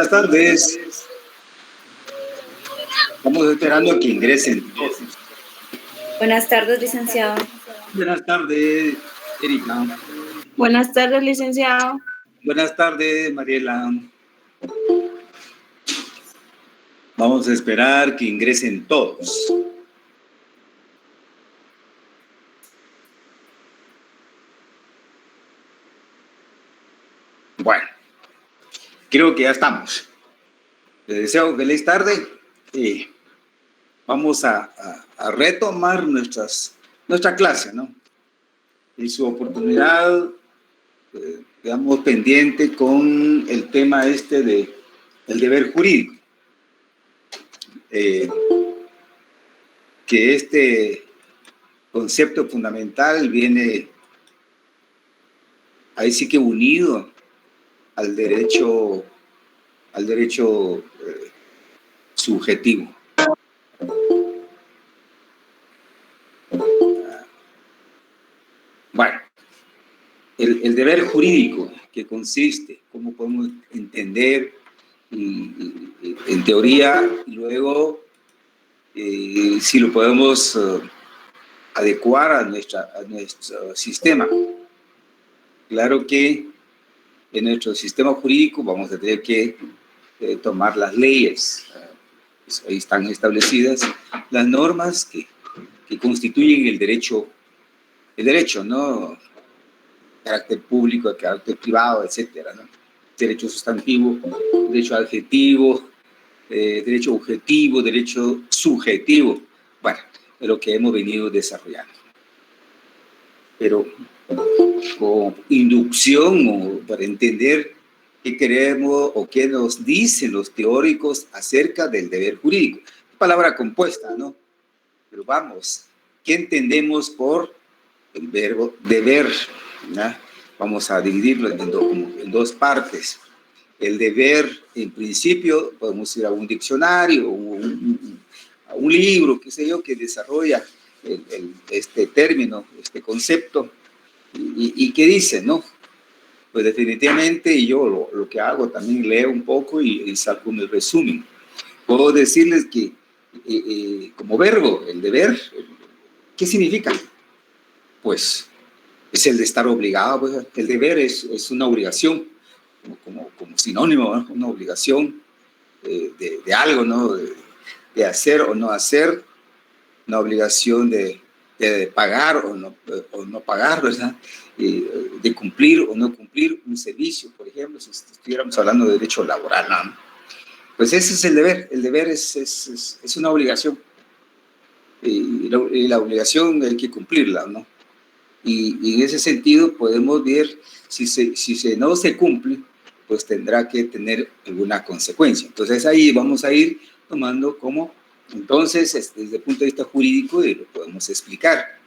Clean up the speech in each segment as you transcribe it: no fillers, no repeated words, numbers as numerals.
Buenas tardes. Estamos esperando a que ingresen todos. Buenas tardes, licenciado. Buenas tardes, Erika. Buenas tardes, licenciado. Buenas tardes, Mariela. Vamos a esperar que ingresen todos. Bueno, creo que ya estamos. Les deseo feliz tarde y vamos a retomar nuestra clase, ¿no? Y su oportunidad, digamos, pendiente con el tema del deber jurídico. Que este concepto fundamental viene ahí sí que unido al derecho subjetivo. Bueno, el deber jurídico, que consiste, cómo podemos entender en teoría, y luego si lo podemos adecuar a nuestro sistema. Claro que en nuestro sistema jurídico vamos a tener que tomar las leyes. Pues ahí están establecidas las normas que constituyen el derecho, ¿no? Carácter público, de carácter privado, etcétera, ¿no? Derecho sustantivo, derecho adjetivo, derecho objetivo, derecho subjetivo. Bueno, es lo que hemos venido desarrollando. Pero con inducción o para entender qué queremos o qué nos dicen los teóricos acerca del deber jurídico. Palabra compuesta, ¿no? Pero vamos, ¿qué entendemos por el verbo deber? ¿No? Vamos a dividirlo en dos partes. El deber, en principio, podemos ir a un diccionario, a un libro, qué sé yo, que desarrolla este término, este concepto. ¿Y qué dice, no? Pues definitivamente, y yo lo que hago también leo un poco y saco un resumen. Puedo decirles que como verbo, el deber, ¿qué significa? Pues es el de estar obligado, pues, el deber es una obligación, como sinónimo, ¿no? Una obligación de algo, ¿no? De hacer o no hacer, una obligación de pagar o no pagar, ¿verdad? De cumplir o no cumplir un servicio, por ejemplo, si estuviéramos hablando de derecho laboral, ¿no? Pues ese es el deber es una obligación, y la obligación hay que cumplirla, ¿no? Y en ese sentido podemos ver si no se cumple, pues tendrá que tener alguna consecuencia. Entonces ahí vamos a ir tomando como, entonces, desde el punto de vista jurídico, lo podemos explicar,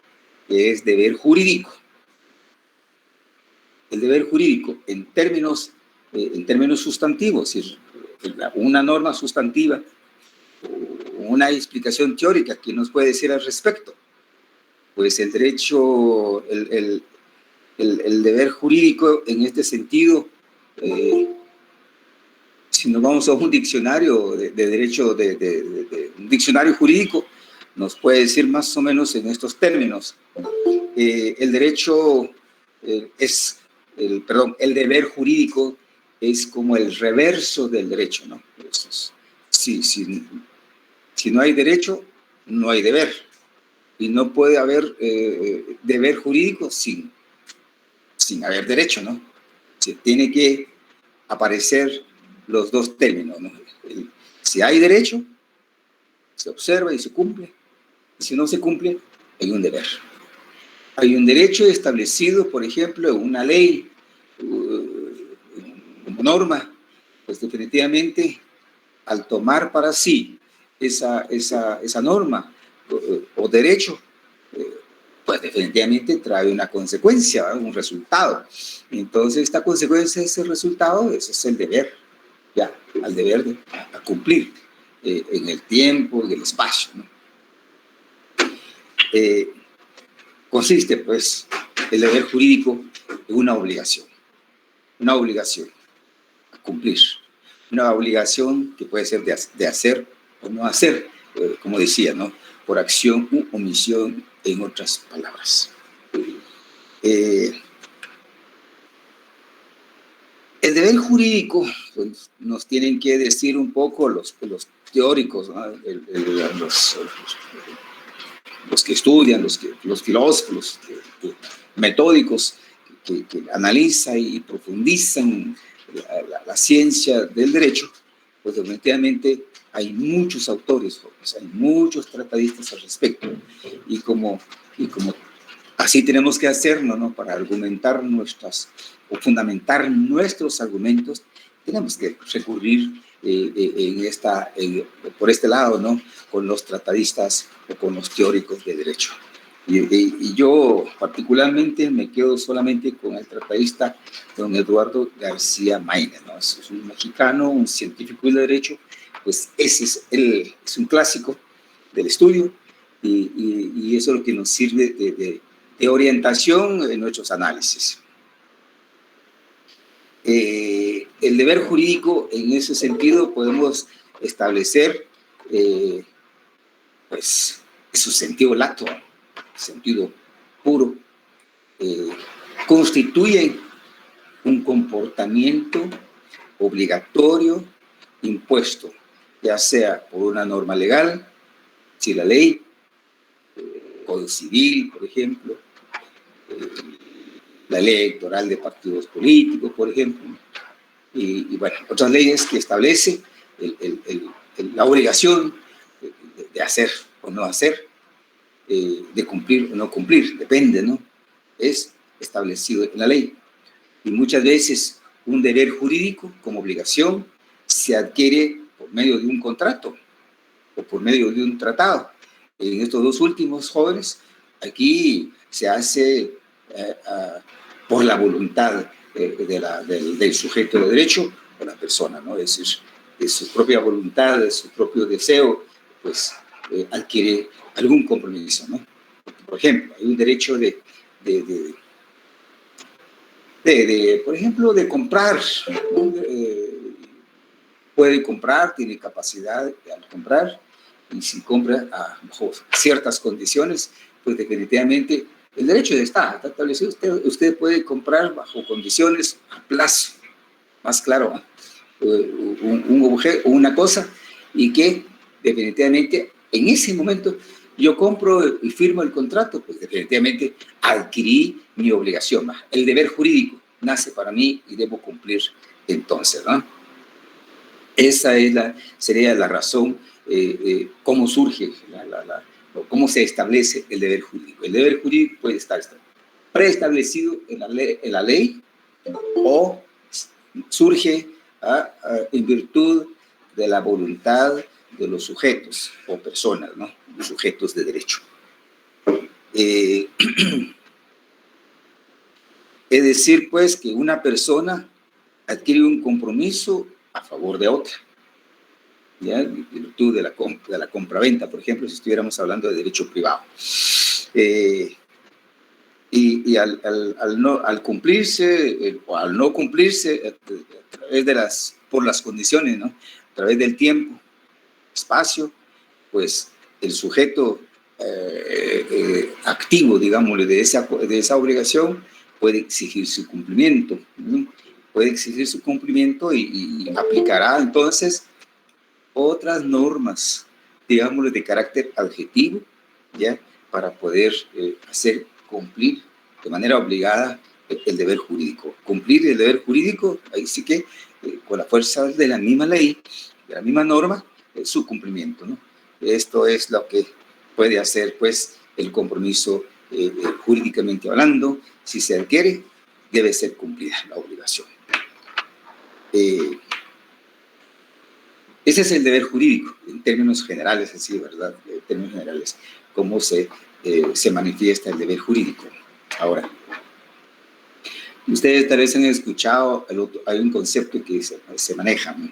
que es deber jurídico. El deber jurídico, en términos sustantivos, es una norma sustantiva, una explicación teórica que nos puede decir al respecto. Pues el derecho, el deber jurídico en este sentido, si nos vamos a un diccionario de derecho, un diccionario jurídico, nos puede decir más o menos en estos términos. El derecho el deber jurídico es como el reverso del derecho, ¿no? Si no hay derecho, no hay deber. Y no puede haber deber jurídico sin haber derecho, ¿no? Se tiene que aparecer los dos términos, ¿no? Si hay derecho, se observa y se cumple. Y si no se cumple, hay un deber. Hay un derecho establecido, por ejemplo, en una ley, como norma, pues definitivamente al tomar para sí esa norma o derecho, pues definitivamente trae una consecuencia, ¿verdad? Un resultado. Entonces esta consecuencia, ese resultado, ese es el deber, ya, al deber de a cumplir en el tiempo y el espacio, ¿no? Consiste, pues, el deber jurídico en una obligación a cumplir. una obligación que puede ser de hacer o no hacer, como decía, ¿no? Por acción u omisión, en otras palabras. El deber jurídico, pues, nos tienen que decir un poco los teóricos, ¿no? Los que estudian, los filósofos, metódicos, que analizan y profundizan la ciencia del derecho, pues definitivamente hay muchos autores, hay muchos tratadistas al respecto, y como así tenemos que hacerlo, ¿no? Para argumentar o fundamentar nuestros argumentos, tenemos que recurrir por este lado, ¿no? Con los tratadistas o con los teóricos de derecho. Y yo particularmente me quedo solamente con el tratadista don Eduardo García Maínez, ¿no? Es un mexicano, un científico de derecho, pues ese es un clásico del estudio, y eso es lo que nos sirve de orientación en nuestros análisis. El deber jurídico, en ese sentido, podemos establecer pues su sentido lato, sentido puro, constituye un comportamiento obligatorio impuesto, ya sea por una norma legal, si la ley, Código Civil, por ejemplo, la ley electoral de partidos políticos, por ejemplo, y bueno, otras leyes que establece la obligación de hacer o no hacer, de cumplir o no cumplir, depende, ¿no? Es establecido en la ley. Y muchas veces un deber jurídico como obligación se adquiere por medio de un contrato o por medio de un tratado. En estos dos últimos, jóvenes, aquí se hace por la voluntad del sujeto de derecho o la persona, ¿no? Es decir, de su propia voluntad, de su propio deseo, pues adquiere algún compromiso, ¿no? Por ejemplo, hay un derecho por ejemplo, de comprar, ¿no? Puede comprar, tiene capacidad al comprar, y si compra bajo ciertas condiciones, pues definitivamente el derecho está establecido. Usted puede comprar bajo condiciones a plazo, más claro, un objeto o una cosa, y que definitivamente en ese momento yo compro y firmo el contrato, pues definitivamente adquirí mi obligación. El deber jurídico nace para mí y debo cumplir entonces, ¿no? Esa sería la razón, cómo surge, cómo se establece el deber jurídico. El deber jurídico puede estar preestablecido en la ley o surge en virtud de la voluntad de los sujetos o personas, ¿no? Los sujetos de derecho. Es decir, pues, que una persona adquiere un compromiso a favor de otra, ¿ya? En virtud de la compra-venta, por ejemplo, si estuviéramos hablando de derecho privado. Y al cumplirse o al no cumplirse, a través por las condiciones, ¿no? A través del tiempo, espacio, pues el sujeto activo, digámosle, de esa obligación puede exigir su cumplimiento, ¿no? Puede exigir su cumplimiento y aplicará entonces otras normas, digámosle, de carácter adjetivo, ¿ya? Para poder hacer cumplir de manera obligada el deber jurídico. Cumplir el deber jurídico, ahí sí que con la fuerza de la misma ley, de la misma norma, su cumplimiento, ¿no? Esto es lo que puede hacer, pues, el compromiso jurídicamente hablando. Si se adquiere, debe ser cumplida la obligación. Ese es el deber jurídico, en términos generales, así, ¿verdad? En términos generales, cómo se manifiesta el deber jurídico. Ahora, ustedes tal vez han escuchado, hay un concepto que se maneja, ¿no?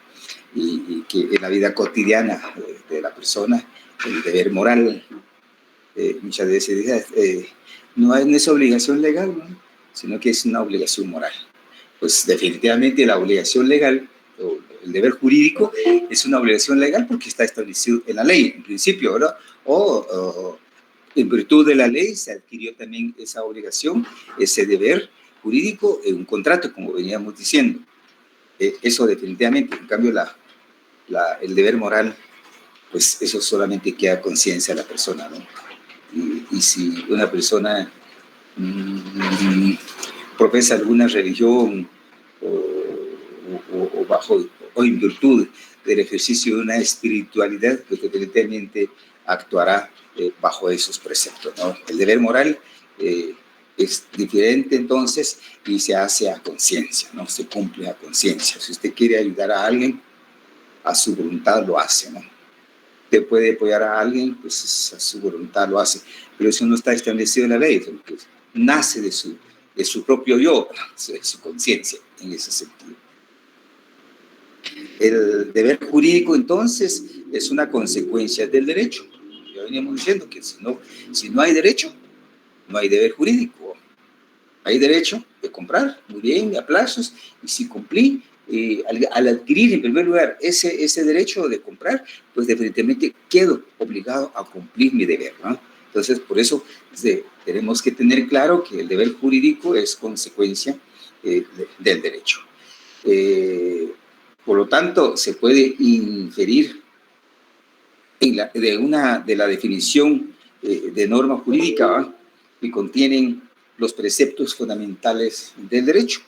Y que en la vida cotidiana de la persona, el deber moral, muchas veces no es obligación legal, ¿no? Sino que es una obligación moral. Pues definitivamente la obligación legal El deber jurídico es una obligación legal porque está establecido en la ley, en principio, ¿verdad? O en virtud de la ley se adquirió también esa obligación, ese deber jurídico en un contrato, como veníamos diciendo. Eso definitivamente. En cambio, el deber moral, pues eso solamente queda conciencia de la persona, ¿no? Y si una persona profesa alguna religión o bajo o en virtud del ejercicio de una espiritualidad, pues definitivamente actuará bajo esos preceptos, ¿no? El deber moral es diferente entonces y se hace a conciencia, ¿no? Se cumple a conciencia. Si usted quiere ayudar a alguien, a su voluntad lo hace, ¿no? Usted puede apoyar a alguien, pues a su voluntad lo hace, pero eso no está establecido en la ley, pues, nace de su propio yo, de su conciencia, en ese sentido. El deber jurídico, entonces, es una consecuencia del derecho. Ya veníamos diciendo que si no hay derecho, no hay deber jurídico. Hay derecho de comprar, muy bien, a plazos, y si cumplí, al adquirir en primer lugar ese derecho de comprar, pues definitivamente quedo obligado a cumplir mi deber, ¿no? Entonces, por eso tenemos que tener claro que el deber jurídico es consecuencia del derecho. Por lo tanto, se puede inferir de la definición de norma jurídica, ¿va? Que contienen los preceptos fundamentales del derecho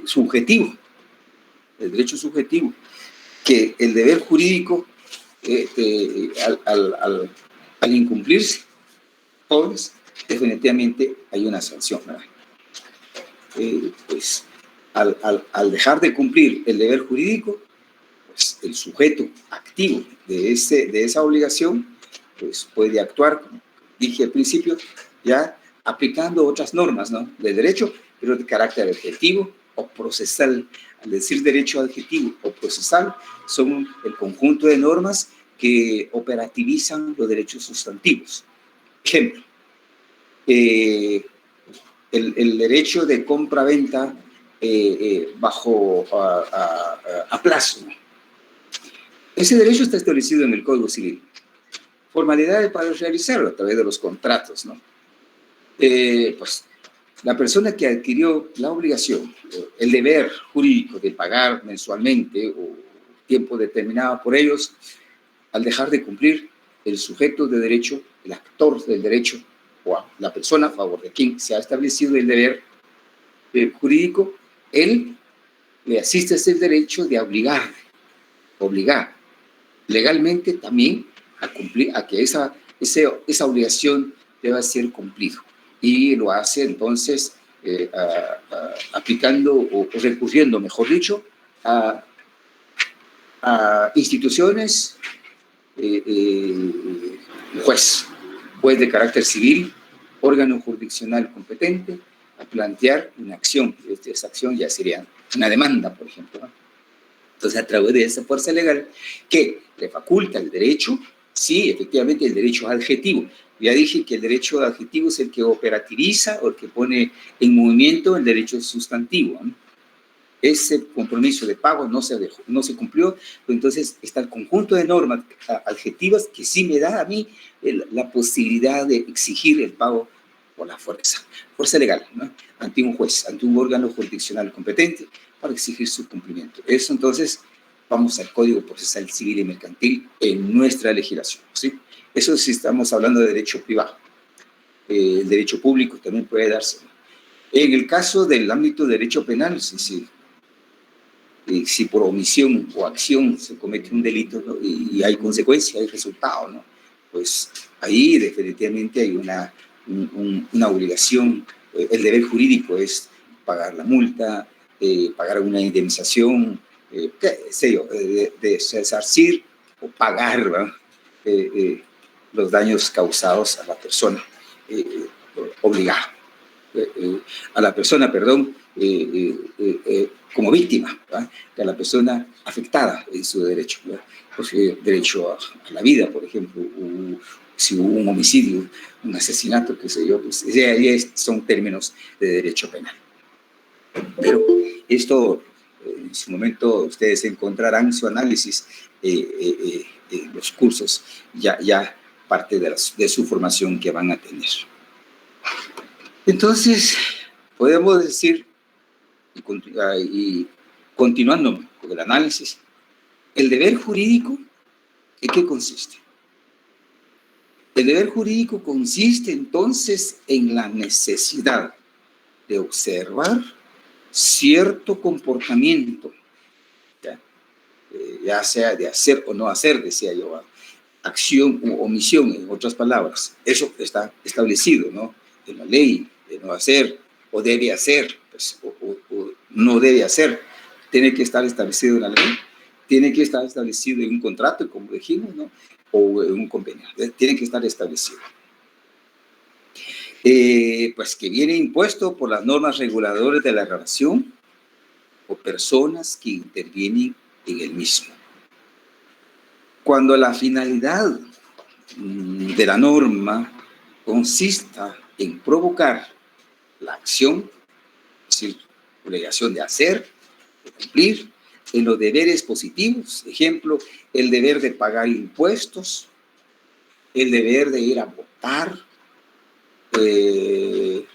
subjetivo, el derecho subjetivo, que el deber jurídico, al incumplirse, pues definitivamente hay una sanción, ¿verdad? Pues al dejar de cumplir el deber jurídico, pues el sujeto activo de esa obligación, pues puede actuar, como dije al principio, ya aplicando otras normas, ¿no?, del derecho, pero de carácter adjetivo o procesal. Al decir derecho adjetivo o procesal, son el conjunto de normas que operativizan los derechos sustantivos. Ejemplo, el derecho de compra-venta bajo a plazo. Ese derecho está establecido en el Código Civil. Formalidades para realizarlo a través de los contratos, ¿no? Pues la persona que adquirió la obligación, el deber jurídico de pagar mensualmente o tiempo determinado por ellos, al dejar de cumplir, el sujeto de derecho, el actor del derecho, o la persona a favor de quien se ha establecido el deber jurídico, él le asiste ese derecho de obligar legalmente también a cumplir, a que esa obligación deba ser cumplida. Y lo hace entonces aplicando o recurriendo, mejor dicho, a instituciones, juez de carácter civil, órgano jurisdiccional competente, a plantear una acción. Esa acción ya sería una demanda, por ejemplo, ¿no? Entonces, a través de esa fuerza legal que le faculta el derecho, sí, efectivamente, el derecho adjetivo. Ya dije que el derecho adjetivo es el que operativiza o el que pone en movimiento el derecho sustantivo, ¿no? Ese compromiso de pago no se cumplió, pero entonces está el conjunto de normas adjetivas que sí me da a mí la posibilidad de exigir el pago por la fuerza legal, ¿no?, ante un juez, ante un órgano jurisdiccional competente, para exigir su cumplimiento. Eso entonces, vamos al Código Procesal Civil y Mercantil en nuestra legislación, ¿sí? Eso sí estamos hablando de derecho privado. El derecho público también puede darse. En el caso del ámbito de derecho penal, si por omisión o acción se comete un delito, ¿no?, y hay consecuencia, hay resultado, ¿no?, pues ahí definitivamente hay una obligación. El deber jurídico es pagar la multa, pagar una indemnización, qué sé yo, de resarcir o pagar, ¿verdad?, los daños causados a la persona obligada, a la persona, perdón, como víctima, ¿verdad?, a la persona afectada en su derecho, ¿verdad?, porque derecho a la vida, por ejemplo, si hubo un homicidio, un asesinato, qué sé yo, pues son términos de derecho penal. Pero esto en su momento ustedes encontrarán su análisis en los cursos, ya parte de su formación que van a tener. Entonces, podemos decir, y continuando con el análisis, el deber jurídico, ¿en qué consiste? El deber jurídico consiste entonces en la necesidad de observar cierto comportamiento, ya sea de hacer o no hacer, decía yo, acción u omisión, en otras palabras. Eso está establecido, ¿no?, en la ley, de no hacer o debe hacer, pues, o no debe hacer. Tiene que estar establecido en la ley, tiene que estar establecido en un contrato, como dijimos, ¿no?, o en un convenio. Tiene que estar establecido. Pues que viene impuesto por las normas reguladoras de la relación o personas que intervienen en el mismo. Cuando la finalidad de la norma consista en provocar la acción, es decir, obligación de hacer, de cumplir, en los deberes positivos, ejemplo, el deber de pagar impuestos, el deber de ir a votar, el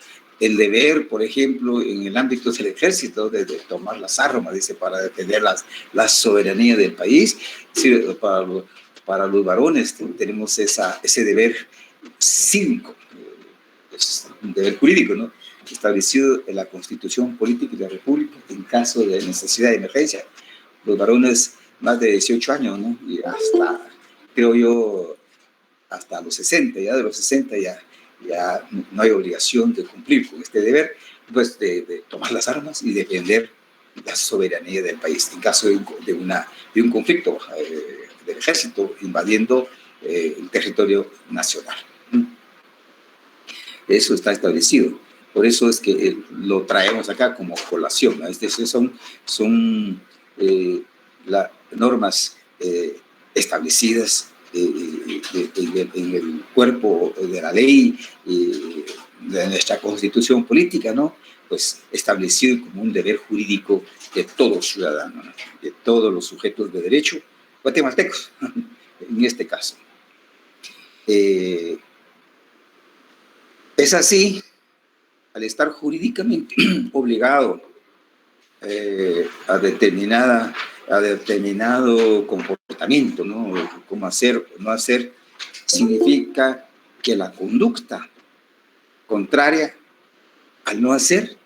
deber, por ejemplo, en el ámbito del ejército, de tomar las armas, dice, para defender la soberanía del país. Sí, para los varones tenemos ese deber cívico, es un deber jurídico, ¿no?, establecido en la Constitución Política de la República en caso de necesidad de emergencia. Los varones más de 18 años, ¿no?, y hasta, creo yo, hasta los 60, ya de los 60 ya no hay obligación de cumplir con este deber, pues de tomar las armas y defender la soberanía del país en caso de un conflicto del ejército invadiendo el territorio nacional. Eso está establecido. Por eso es que lo traemos acá como colación, ¿no? Son las normas establecidas en el cuerpo de la ley, de nuestra Constitución política, ¿no?, pues establecido como un deber jurídico de todo ciudadano, ¿no?, de todos los sujetos de derecho guatemaltecos, en este caso. Es así, al estar jurídicamente obligado a determinado comportamiento, ¿no?, cómo hacer o no hacer, significa que la conducta contraria al no hacer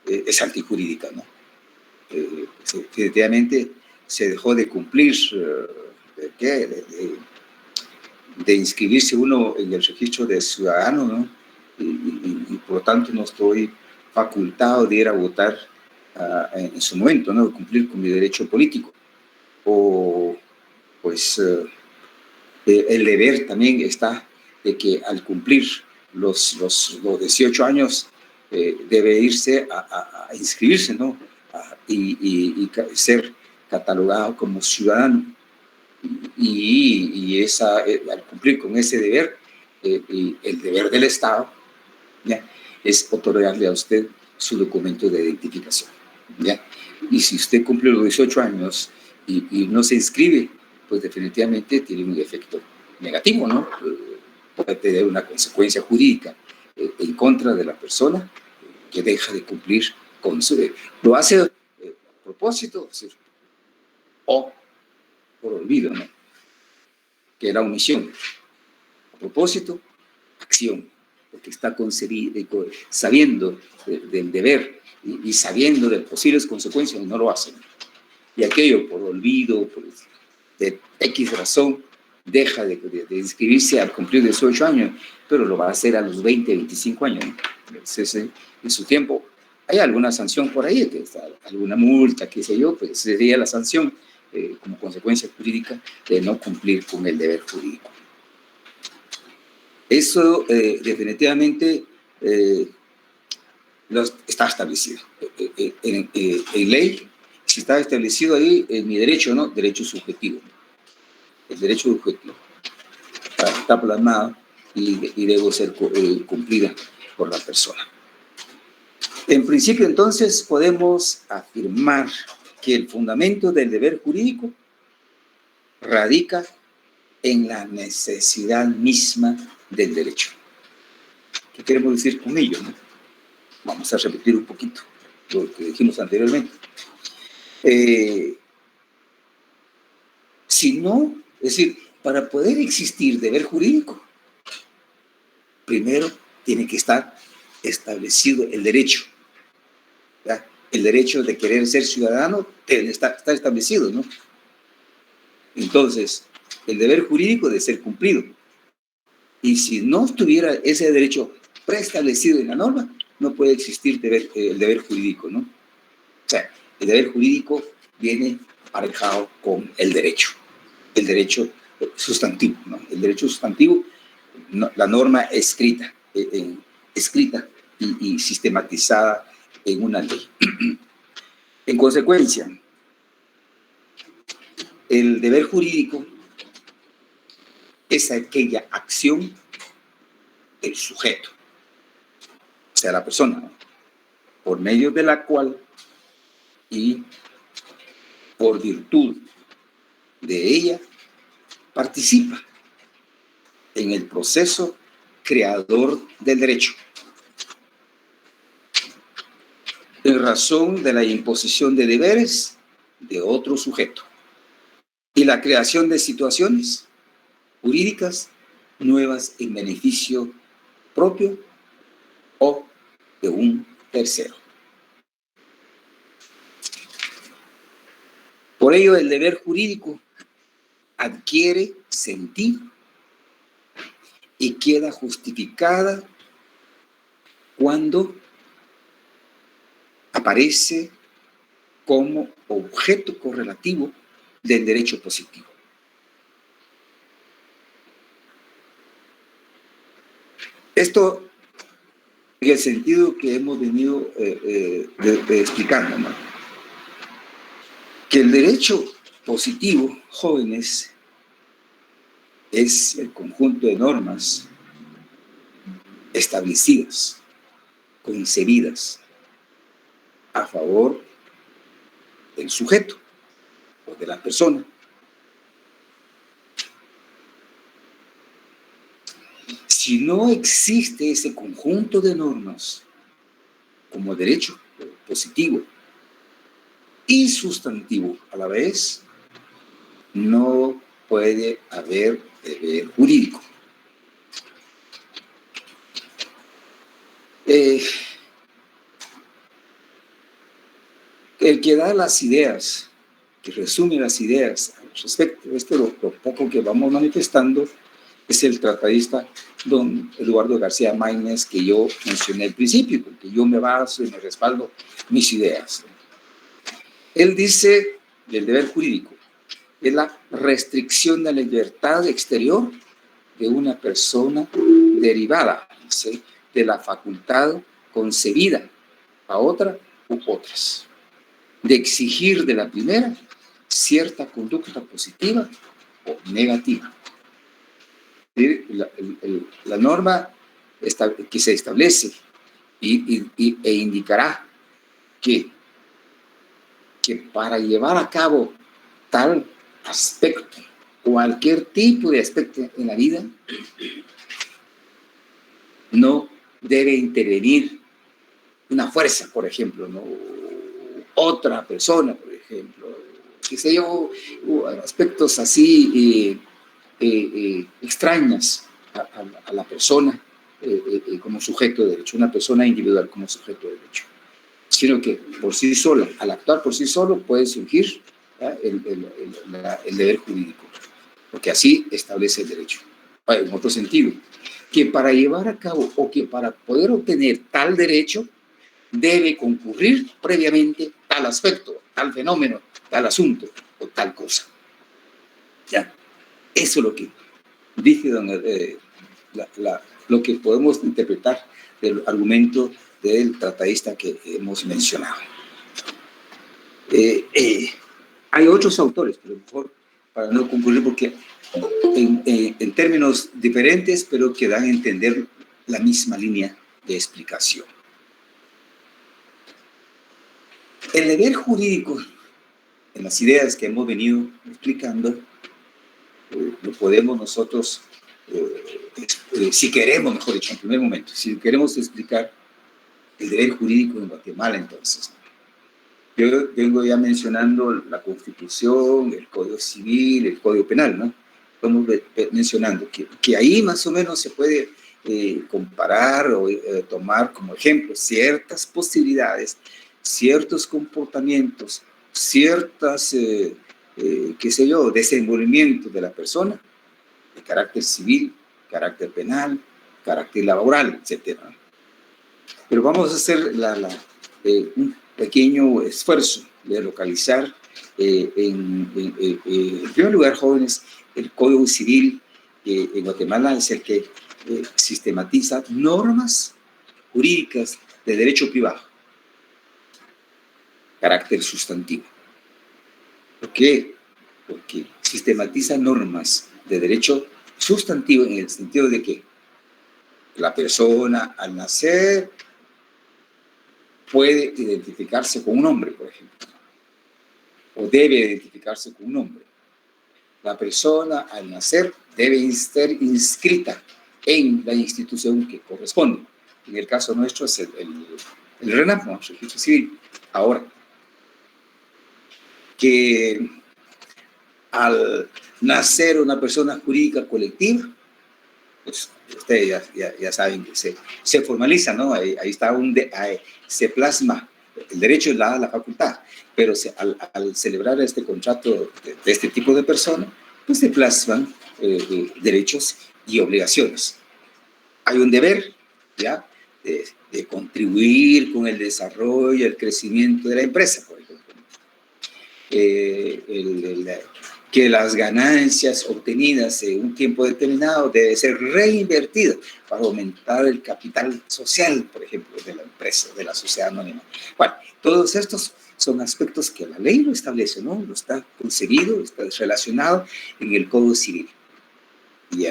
es antijurídica, ¿no? Definitivamente se dejó de cumplir, de inscribirse uno en el registro de ciudadano, ¿no?, y por lo tanto no estoy facultado de ir a votar en su momento, ¿no?, de cumplir con mi derecho político. O pues el deber también está de que al cumplir los 18 años debe irse a inscribirse, ¿no?, y ser catalogado como ciudadano. Y al cumplir con ese deber, el deber del Estado, ¿ya?, es otorgarle a usted su documento de identificación, ¿ya? Y si usted cumple los 18 años y no se inscribe, pues definitivamente tiene un efecto negativo, ¿no? Puede tener una consecuencia jurídica en contra de la persona que deja de cumplir con su... Lo hace a propósito, o por olvido, ¿no?, que la omisión. A propósito, acción, porque está sabiendo del deber y sabiendo de posibles consecuencias y no lo hacen. Y aquello por olvido, de X razón, deja de inscribirse al cumplir 18 años, pero lo va a hacer a los 20, 25 años, ¿no? Entonces, en su tiempo, hay alguna sanción por ahí, alguna multa, qué sé yo, pues sería la sanción como consecuencia jurídica de no cumplir con el deber jurídico. Eso definitivamente está establecido en ley. Si está establecido ahí, en mi derecho, ¿no?, derecho subjetivo. El derecho subjetivo está plasmado y debe ser cumplida por la persona. En principio, entonces, podemos afirmar que el fundamento del deber jurídico radica en la necesidad misma del derecho. ¿Qué queremos decir con ello, no? Vamos a repetir un poquito lo que dijimos anteriormente. Si no, es decir, para poder existir deber jurídico, primero tiene que estar establecido el derecho. ¿Ya? El derecho de querer ser ciudadano está establecido, ¿no? Entonces, el deber jurídico debe ser cumplido. Y si no estuviera ese derecho preestablecido en la norma, no puede existir el deber jurídico, ¿no? O sea, el deber jurídico viene aparejado con el derecho sustantivo, ¿no? El derecho sustantivo, la norma escrita y sistematizada en una ley. En consecuencia, el deber jurídico es aquella acción del sujeto, o sea, la persona, ¿no? Por medio de la cual y por virtud de ella participa en el proceso creador del derecho, en razón de la imposición de deberes de otro sujeto y la creación de situaciones jurídicas nuevas en beneficio propio o de un tercero. Por ello, el deber jurídico adquiere sentido y queda justificada cuando aparece como objeto correlativo del derecho positivo. Esto en el sentido que hemos venido explicando, ¿no? Que el derecho positivo, jóvenes, es el conjunto de normas establecidas, concebidas a favor del sujeto o de la persona. Si no existe ese conjunto de normas como derecho positivo y sustantivo a la vez, no puede haber deber jurídico. El que da las ideas, que resume las ideas al respecto, lo poco que vamos manifestando, es el tratadista don Eduardo García Maínez, que yo mencioné al principio, porque yo me baso y me respaldo mis ideas. Él dice del deber jurídico es la restricción de la libertad exterior de una persona derivada, ¿sí?, de la facultad concebida a otra u otras, de exigir de la primera cierta conducta positiva o negativa. La norma que se establece e indicará que para llevar a cabo tal aspecto, cualquier tipo de aspecto en la vida, no debe intervenir una fuerza, por ejemplo, ¿no? Otra persona, por ejemplo, qué sé yo, aspectos así extrañas a la persona como sujeto de derecho, una persona individual como sujeto de derecho, sino que por sí sola, al actuar por sí solo, puede surgir el deber jurídico, porque así establece el derecho. En otro sentido, que para llevar a cabo o que para poder obtener tal derecho debe concurrir previamente tal aspecto, tal fenómeno, tal asunto o tal cosa. ¿Ya? Eso es lo que dice lo que podemos interpretar del argumento del tratadista que hemos mencionado. Hay otros autores, pero mejor para no concluir, porque en términos diferentes, pero que dan a entender la misma línea de explicación. El deber jurídico en las ideas que hemos venido explicando, lo podemos nosotros, si queremos, mejor dicho, en primer momento, si queremos explicar el deber jurídico en Guatemala, entonces. Yo vengo ya mencionando la Constitución, el Código Civil, el Código Penal, ¿no? Estamos mencionando que ahí más o menos se puede comparar o tomar como ejemplo ciertas posibilidades, ciertos comportamientos, ciertas, qué sé yo, desenvolvimientos de la persona, de carácter civil, carácter penal, carácter laboral, etc. Pero vamos a hacer un pequeño esfuerzo de localizar, en primer lugar, jóvenes, el Código Civil en Guatemala es el que sistematiza normas jurídicas de derecho privado, carácter sustantivo. ¿Por qué? Porque sistematiza normas de derecho sustantivo en el sentido de que la persona al nacer puede identificarse con un nombre, por ejemplo, o debe identificarse con un nombre. La persona al nacer debe ser inscrita en la institución que corresponde. En el caso nuestro es el RENAP, ¿no? El Registro Civil. Ahora, que al nacer una persona jurídica colectiva, pues ustedes ya saben que se formaliza, ¿no? Ahí está se plasma, el derecho es la facultad, pero al celebrar este contrato de este tipo de persona, pues se plasman derechos y obligaciones. Hay un deber, ¿ya? De contribuir con el desarrollo y el crecimiento de la empresa, por ejemplo. Que las ganancias obtenidas en un tiempo determinado deben ser reinvertidas para aumentar el capital social, por ejemplo, de la empresa, de la sociedad anónima. Bueno, todos estos son aspectos que la ley lo establece, ¿no? Lo está concebido, está relacionado en el Código Civil. Y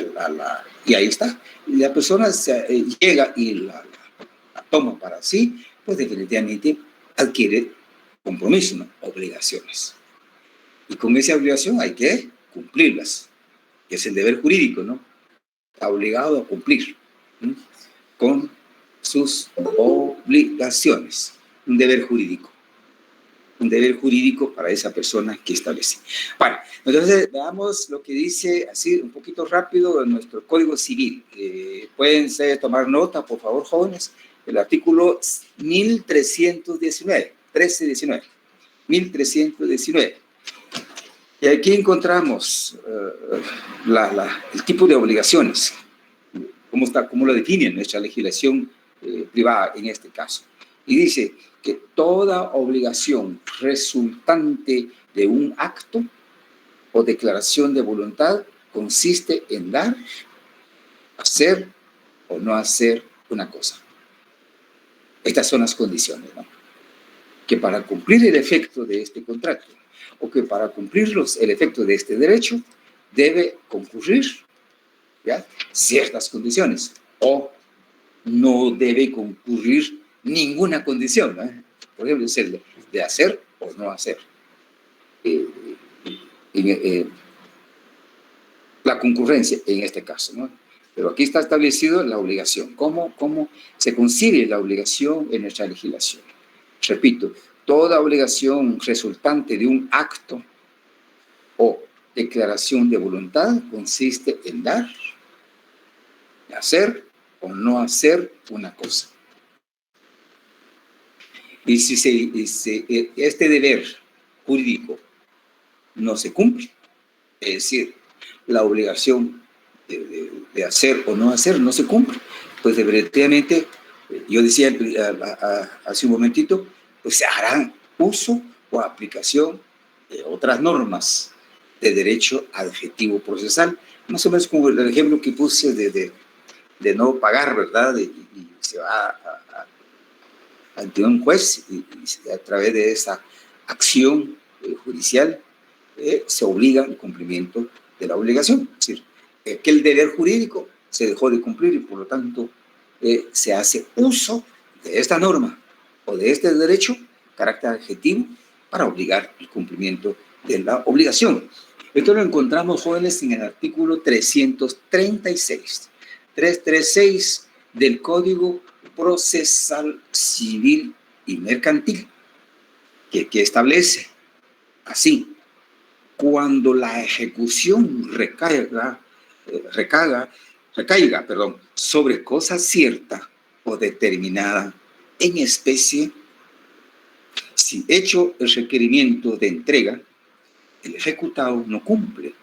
ahí está. Y la persona llega y la toma para sí, pues definitivamente adquiere compromiso, ¿no? Obligaciones. Y con esa obligación hay que cumplirlas, que es el deber jurídico, ¿no? Está obligado a cumplir, ¿sí? Con sus obligaciones. Un deber jurídico. Un deber jurídico para esa persona que establece. Bueno, entonces veamos lo que dice así un poquito rápido en nuestro Código Civil. Pueden tomar nota, por favor, jóvenes, el artículo 1319, 1319, 1319. Y aquí encontramos el tipo de obligaciones, cómo lo define nuestra legislación privada en este caso. Y dice que toda obligación resultante de un acto o declaración de voluntad consiste en dar, hacer o no hacer una cosa. Estas son las condiciones, ¿no? Que para cumplir el efecto de este contrato, o que para cumplir el efecto de este derecho, debe concurrir, ¿ya?, ciertas condiciones, o no debe concurrir ninguna condición, ¿no? Por ejemplo, es el de hacer o no hacer. La concurrencia en este caso, ¿no? Pero aquí está establecido la obligación. ¿Cómo se concibe la obligación en nuestra legislación? Repito, toda obligación resultante de un acto o declaración de voluntad consiste en dar, hacer o no hacer una cosa. Y si este deber jurídico no se cumple, es decir, la obligación de hacer o no hacer no se cumple, pues definitivamente, yo decía hace un momentito, pues se harán uso o aplicación de otras normas de derecho adjetivo procesal, más o menos como el ejemplo que puse de no pagar, ¿verdad? Y se va ante un juez y a través de esa acción judicial se obliga al cumplimiento de la obligación. Es decir, que el deber jurídico se dejó de cumplir y por lo tanto se hace uso de esta norma o de este derecho, carácter adjetivo, para obligar el cumplimiento de la obligación. Esto lo encontramos, jóvenes, en el artículo 336 del Código Procesal Civil y Mercantil, que establece así: cuando la ejecución recaiga sobre cosa cierta o determinada en especie, si hecho el requerimiento de entrega, el ejecutado no cumple,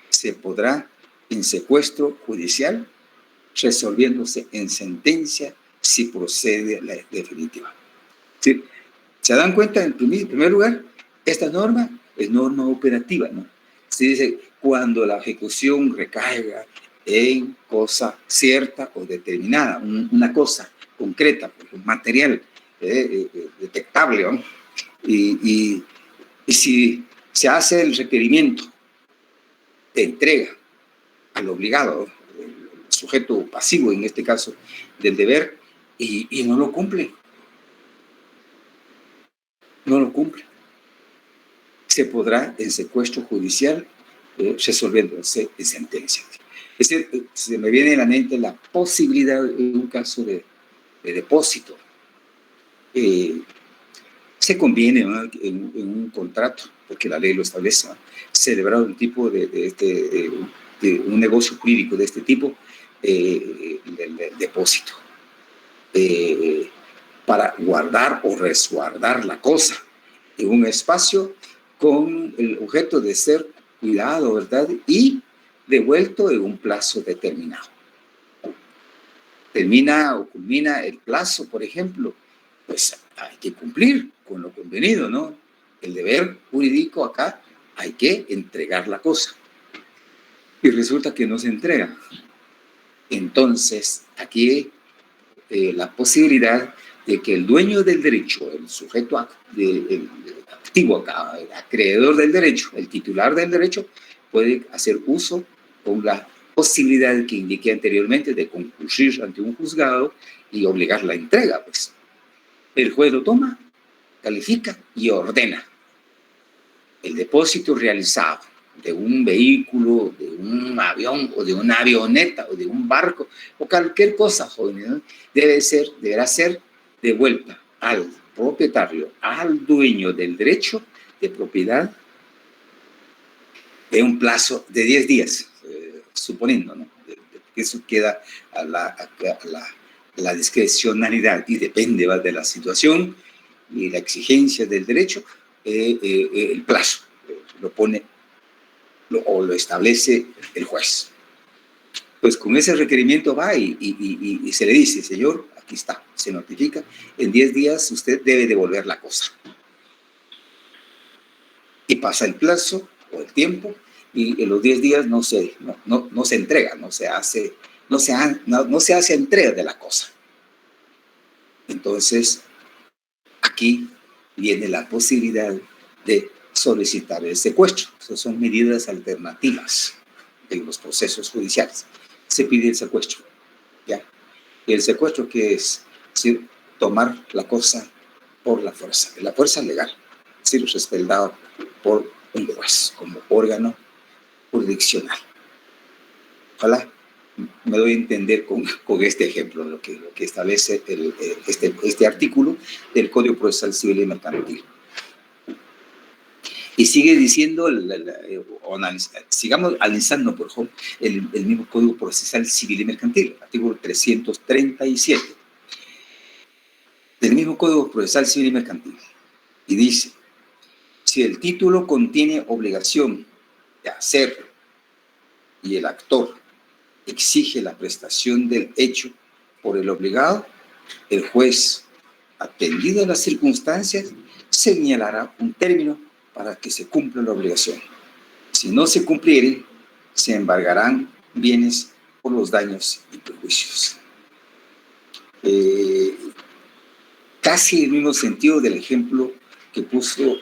se podrá en secuestro judicial, resolviéndose en sentencia si procede la definitiva. ¿Sí? ¿Se dan cuenta? En primer lugar, esta norma es norma operativa, ¿no? Se dice cuando la ejecución recaiga en cosa cierta o determinada, una cosa concreta, un material detectable, ¿no? Y si se hace el requerimiento de entrega al obligado, el sujeto pasivo en este caso del deber, y no lo cumple, se podrá en secuestro judicial resolviéndose en sentencia. Se me viene a la mente la posibilidad en un caso de depósito. Se conviene, ¿no?, en un contrato, porque la ley lo establece, ¿no?, celebrar un tipo de un negocio jurídico de este tipo, el depósito, para guardar o resguardar la cosa en un espacio con el objeto de ser cuidado, ¿verdad?, y devuelto en un plazo determinado. Termina o culmina el plazo, por ejemplo, pues hay que cumplir con lo convenido, ¿no? El deber jurídico acá, hay que entregar la cosa. Y resulta que no se entrega. Entonces, aquí la posibilidad de que el dueño del derecho, el sujeto activo acá, el acreedor del derecho, el titular del derecho, puede hacer uso con la posibilidad que indiqué anteriormente de concurrir ante un juzgado y obligar la entrega, pues. El juez lo toma, califica y ordena el depósito realizado de un vehículo, de un avión o de una avioneta o de un barco o cualquier cosa, jóvenes, ¿no?, deberá ser devuelta al propietario, al dueño del derecho de propiedad, en un plazo de 10 días, suponiendo, ¿no?, que eso queda a la discrecionalidad y depende, ¿va?, de la situación y la exigencia del derecho. El plazo lo pone o lo establece el juez. Pues con ese requerimiento va y se le dice: señor, aquí está, se notifica, en 10 días usted debe devolver la cosa. Y pasa el plazo o el tiempo y en los 10 días no se entrega, no se hace entrega de la cosa. Entonces, aquí viene la posibilidad de solicitar el secuestro. Esas son medidas alternativas en los procesos judiciales. Se pide el secuestro, ¿ya? Y el secuestro, ¿qué es? Es decir, tomar la cosa por la fuerza legal, es decir, respaldado por un juez como órgano jurisdiccional. Ojalá me doy a entender con este ejemplo lo que establece este artículo del Código Procesal Civil y Mercantil. Y sigue diciendo, sigamos analizando, por ejemplo, el mismo Código Procesal Civil y Mercantil, artículo 337 del mismo Código Procesal Civil y Mercantil. Y dice: si el título contiene obligación de hacer y el actor exige la prestación del hecho por el obligado, el juez, atendidas las circunstancias, señalará un término para que se cumpla la obligación. Si no se cumpliere, se embargarán bienes por los daños y perjuicios. Casi el mismo sentido del ejemplo que puse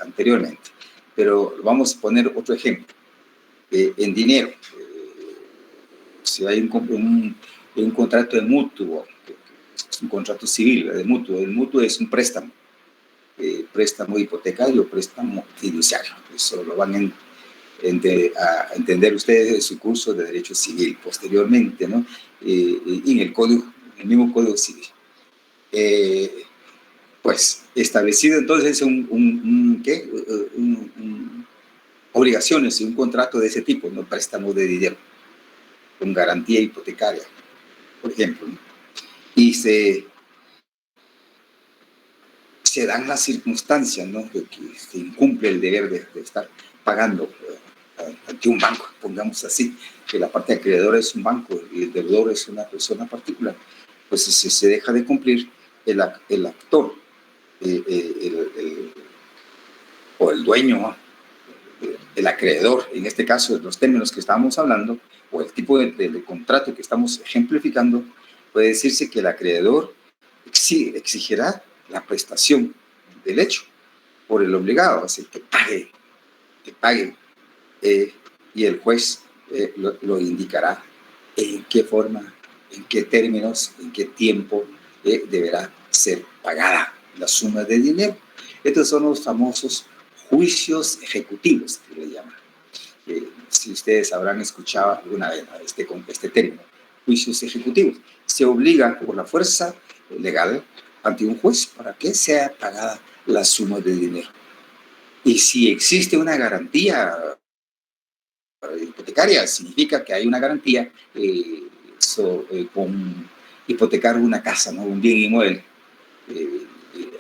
anteriormente, pero vamos a poner otro ejemplo. En dinero, si hay un contrato de mutuo, es un contrato civil de mutuo, el mutuo es un préstamo, préstamo hipotecario, préstamo fiduciario. Eso lo van a entender ustedes en su curso de Derecho Civil posteriormente, ¿no? Y en el mismo Código Civil. Pues establecido entonces obligaciones y un contrato de ese tipo, no préstamo de dinero, con garantía hipotecaria, por ejemplo, ¿no? Y se dan las circunstancias, ¿no?, de que se incumple el deber de estar pagando ante un banco, pongamos así, que la parte acreedora es un banco y el deudor es una persona particular, pues si se deja de cumplir, el actor o el dueño, ¿no?, el acreedor, en este caso, en los términos que estamos hablando, o el tipo de contrato que estamos ejemplificando, puede decirse que el acreedor exigirá la prestación del hecho por el obligado, es decir, que pague, y el juez lo indicará en qué forma, en qué términos, en qué tiempo deberá ser pagada la suma de dinero. Estos son los famosos juicios ejecutivos, que le llaman. Si ustedes habrán escuchado alguna vez este término, juicios ejecutivos, se obliga por la fuerza legal ante un juez para que sea pagada la suma de dinero. Y si existe una garantía hipotecaria, significa que hay una garantía con hipotecar una casa, ¿no?, un bien inmueble.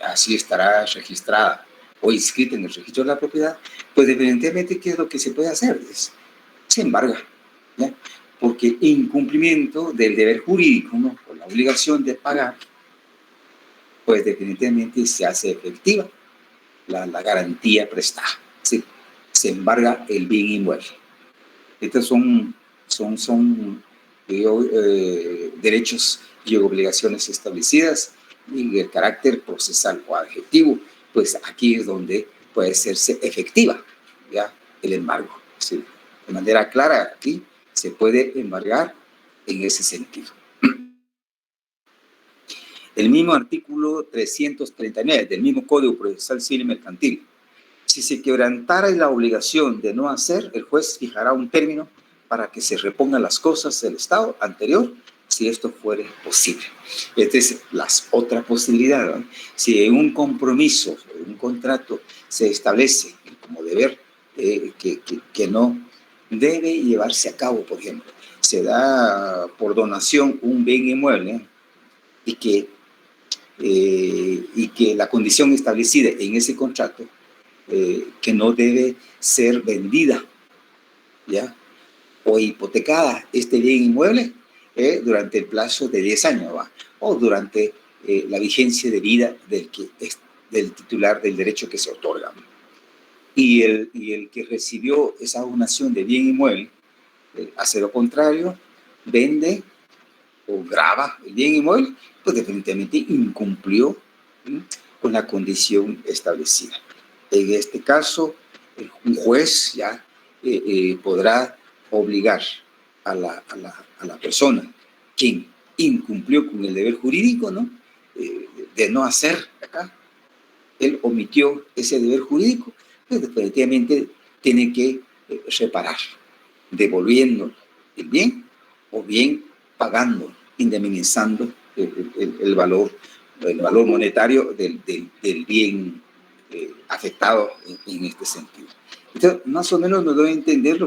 Así estará registrada o inscrita en el registro de la propiedad, pues evidentemente, ¿qué es lo que se puede hacer? Se embarga, ¿ya? Porque incumplimiento del deber jurídico, ¿no?, con la obligación de pagar, pues definitivamente se hace efectiva la garantía prestada. ¿Sí? Se embarga el bien inmueble. Estos son derechos y obligaciones establecidas, y el carácter procesal o adjetivo, pues aquí es donde puede hacerse efectiva, ¿ya?, el embargo. ¿Sí? De manera clara, aquí se puede embargar en ese sentido. El mismo artículo 339 del mismo Código Procesal Civil y Mercantil: si se quebrantara la obligación de no hacer, el juez fijará un término para que se repongan las cosas del estado anterior, si esto fuere posible. Esta es la otra posibilidad, ¿no? Si en un compromiso, en un contrato, se establece como deber que no debe llevarse a cabo, por ejemplo, se da por donación un bien inmueble, y que la condición establecida en ese contrato, que no debe ser vendida, ¿ya?, o hipotecada este bien inmueble durante el plazo de 10 años, ¿va?, o durante la vigencia de vida del titular del derecho que se otorga. Y el que recibió esa donación de bien inmueble hace lo contrario, vende o grava el bien inmueble, pues definitivamente incumplió con la condición establecida. En este caso, un juez ya podrá obligar a la persona quien incumplió con el deber jurídico, ¿no?, de no hacer acá, él omitió ese deber jurídico, pues definitivamente tiene que reparar, devolviendo el bien o bien pagando, indemnizando el valor monetario del bien afectado en este sentido. Entonces, más o menos nos doy a entender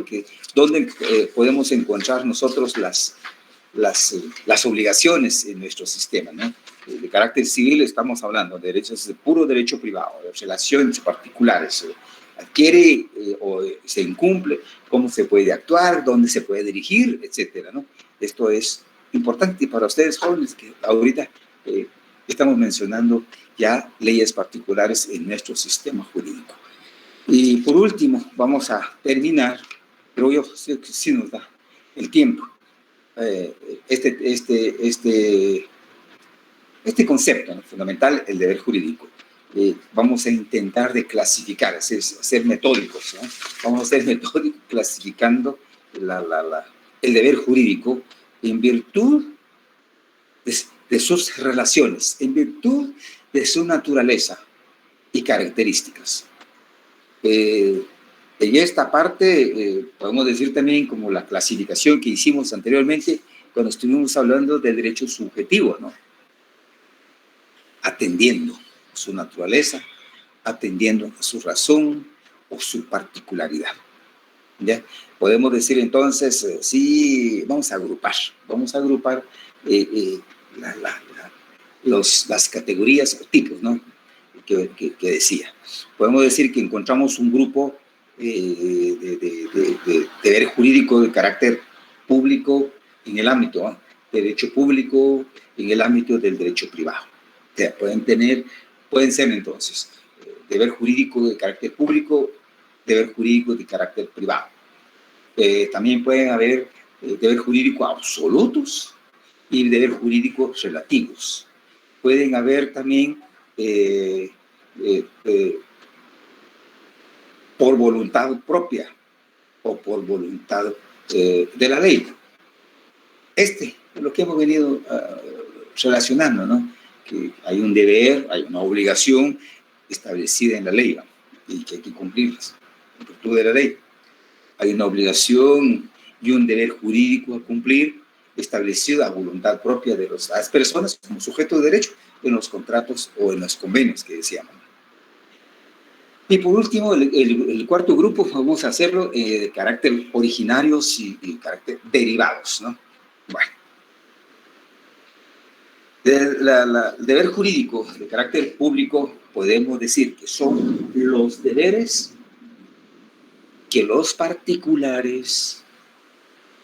dónde podemos encontrar nosotros las obligaciones en nuestro sistema, ¿no? De carácter civil estamos hablando de derechos de puro derecho privado, de relaciones particulares, adquiere o se incumple, cómo se puede actuar, dónde se puede dirigir, etcétera, ¿no? Esto es importante para ustedes jóvenes, que ahorita estamos mencionando ya leyes particulares en nuestro sistema jurídico. Y por último, vamos a terminar, pero yo sé que sí nos da el tiempo, este concepto, ¿no?, fundamental, el deber jurídico. Vamos a intentar de clasificar, ser metódicos, ¿no? Vamos a ser metódicos clasificando el deber jurídico en virtud de sus relaciones, en virtud de su naturaleza y características. En esta parte podemos decir también como la clasificación que hicimos anteriormente cuando estuvimos hablando del derecho subjetivo, ¿no? Atendiendo a su naturaleza, atendiendo a su razón o su particularidad. ¿Ya? Podemos decir entonces, sí, vamos a agrupar las categorías o tipos, ¿no? que decía. Podemos decir que encontramos un grupo de deber jurídico de carácter público en el ámbito, ¿no? Derecho público en el ámbito del derecho privado. O sea, pueden ser entonces deber jurídico de carácter público, deber jurídico de carácter privado. También pueden haber deber jurídico absolutos y deber jurídico relativos. Pueden haber también por voluntad propia o por voluntad de la ley. Es lo que hemos venido relacionando, ¿no? Que hay un deber, hay una obligación establecida en la ley, ¿no? Y que hay que cumplirlas en virtud de la ley. Hay una obligación y un deber jurídico a cumplir establecido a voluntad propia de las personas como sujetos de derecho en los contratos o en los convenios que decíamos. Y por último, el cuarto grupo vamos a hacerlo de carácter originarios y carácter derivados, ¿no? Bueno. El deber jurídico de carácter público podemos decir que son los deberes que los particulares,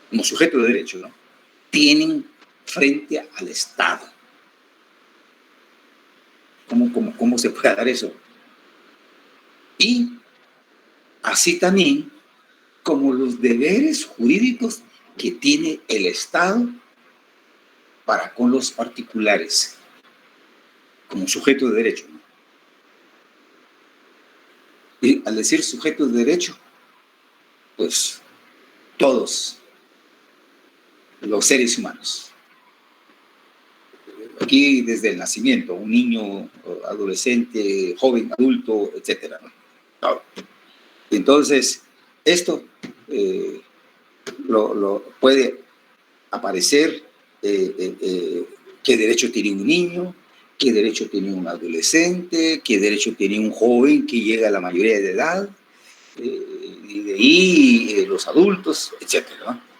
como sujetos de derecho, ¿no?, tienen frente al Estado. ¿Cómo se puede dar eso? Y así también como los deberes jurídicos que tiene el Estado para con los particulares, como sujetos de derecho, ¿no? Y al decir sujetos de derecho, pues todos los seres humanos. Aquí desde el nacimiento, un niño, adolescente, joven, adulto, etcétera, ¿no? Entonces, esto puede aparecer qué derecho tiene un niño, qué derecho tiene un adolescente, qué derecho tiene un joven que llega a la mayoría de edad, y de ahí los adultos, etcétera, ¿no?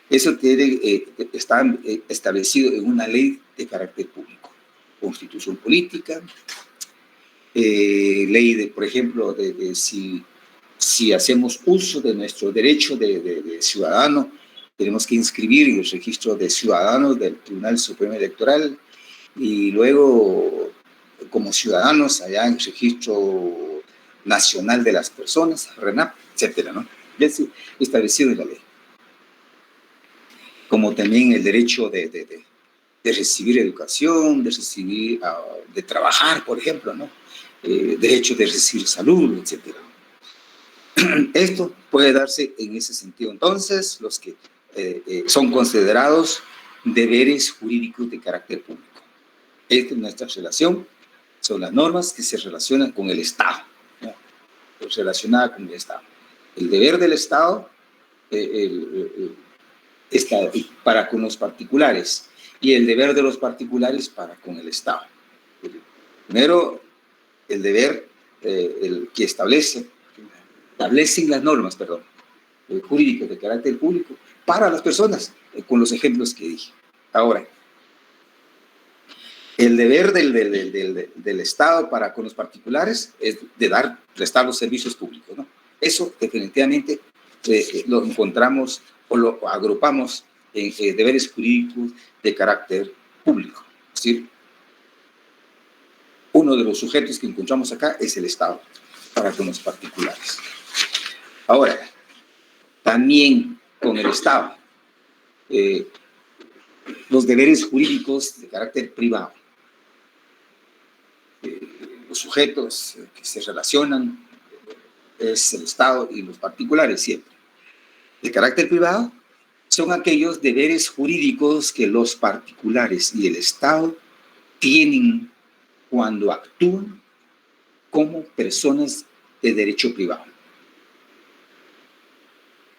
Eso está establecido en una ley de carácter público, constitución política, ley por ejemplo, si hacemos uso de nuestro derecho de ciudadano, tenemos que inscribir en el registro de ciudadanos del Tribunal Supremo Electoral y luego, como ciudadanos, allá en el registro nacional de las personas, RENAP, etcétera, ¿no? Ya es establecido en la ley. Como también el derecho de recibir educación, de trabajar, por ejemplo, ¿no? Derecho de recibir salud, etcétera. Esto puede darse en ese sentido. Entonces, los que son considerados deberes jurídicos de carácter público. Esta es nuestra relación, son las normas que se relacionan con el Estado, ¿no? Relacionada con el Estado. El deber del Estado está para con los particulares y el deber de los particulares para con el Estado. Primero, el deber el que establecen las normas, jurídicas de carácter público para las personas, con los ejemplos que dije. Ahora, el deber del Estado para con los particulares es de prestar los servicios públicos, ¿no? Eso definitivamente lo encontramos o lo agrupamos en deberes jurídicos de carácter público. Es decir, uno de los sujetos que encontramos acá es el Estado para con los particulares. Ahora, también con el Estado, los deberes jurídicos de carácter privado. Los sujetos que se relacionan es el Estado y los particulares siempre. De carácter privado son aquellos deberes jurídicos que los particulares y el Estado tienen cuando actúan como personas de derecho privado.